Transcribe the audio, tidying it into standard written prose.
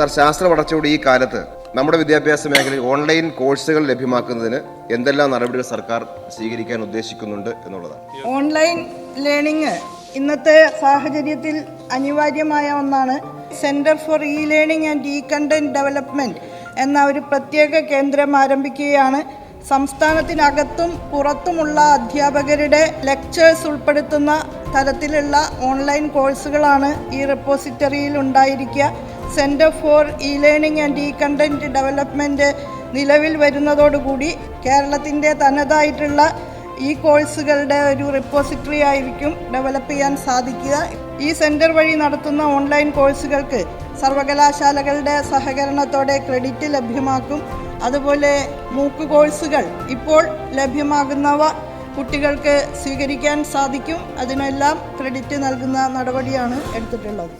Sir, ശാസ്ത്ര വളർച്ചയുടെ ഈ കാലത്ത് നമ്മുടെ വിദ്യാഭ്യാസ മേഖലയിൽ ഓൺലൈൻ കോഴ്സുകൾ ലഭ്യമാക്കുന്നതിന് എന്തെല്ലാം നടപടികൾ സർക്കാർ സ്വീകരിക്കാൻ ഉദ്ദേശിക്കുന്നുണ്ട് എന്നുള്ളതാണ്. ഓൺലൈൻ ലേണിംഗ് ഇന്നത്തെ സാഹചര്യത്തിൽ അനിവാര്യമായ ഒന്നാണ്. Centre for E learning and E content development എന്ന ഒരു പ്രത്യേക കേന്ദ്രം ആരംഭിക്കുകയാണ്. സംസ്ഥാനത്തിനകത്തും പുറത്തുമുള്ള അധ്യാപകരുടെ ലെക്ചേഴ്സ് ഉൾപ്പെടുത്തുന്ന തരത്തിലുള്ള ഓൺലൈൻ കോഴ്സുകളാണ് ഈ റിപ്പോസിറ്ററിയിൽ ഉണ്ടായിരിക്കുക. Centre for E learning and E content development നിലവിൽ വരുന്നതോടുകൂടി കേരളത്തിൻ്റെ തനതായിട്ടുള്ള ഈ കോഴ്സുകളുടെ ഒരു റിപ്പോസിറ്ററി ആയിരിക്കും ഡെവലപ്പ് ചെയ്യാൻ സാധിക്കുക. ഈ സെന്റർ വഴി നടത്തുന്ന ഓൺലൈൻ കോഴ്സുകൾക്ക് സർവകലാശാലകളുടെ സഹകരണത്തോടെ ക്രെഡിറ്റ് ലഭ്യമാക്കും. അതുപോലെ മൂക്ക് കോഴ്സുകൾ ഇപ്പോൾ ലഭ്യമാകുന്നവ കുട്ടികൾക്ക് സ്വീകരിക്കാൻ സാധിക്കും. അതിനെല്ലാം ക്രെഡിറ്റ് നൽകുന്ന നടപടിയാണ് എടുത്തിട്ടുള്ളത്.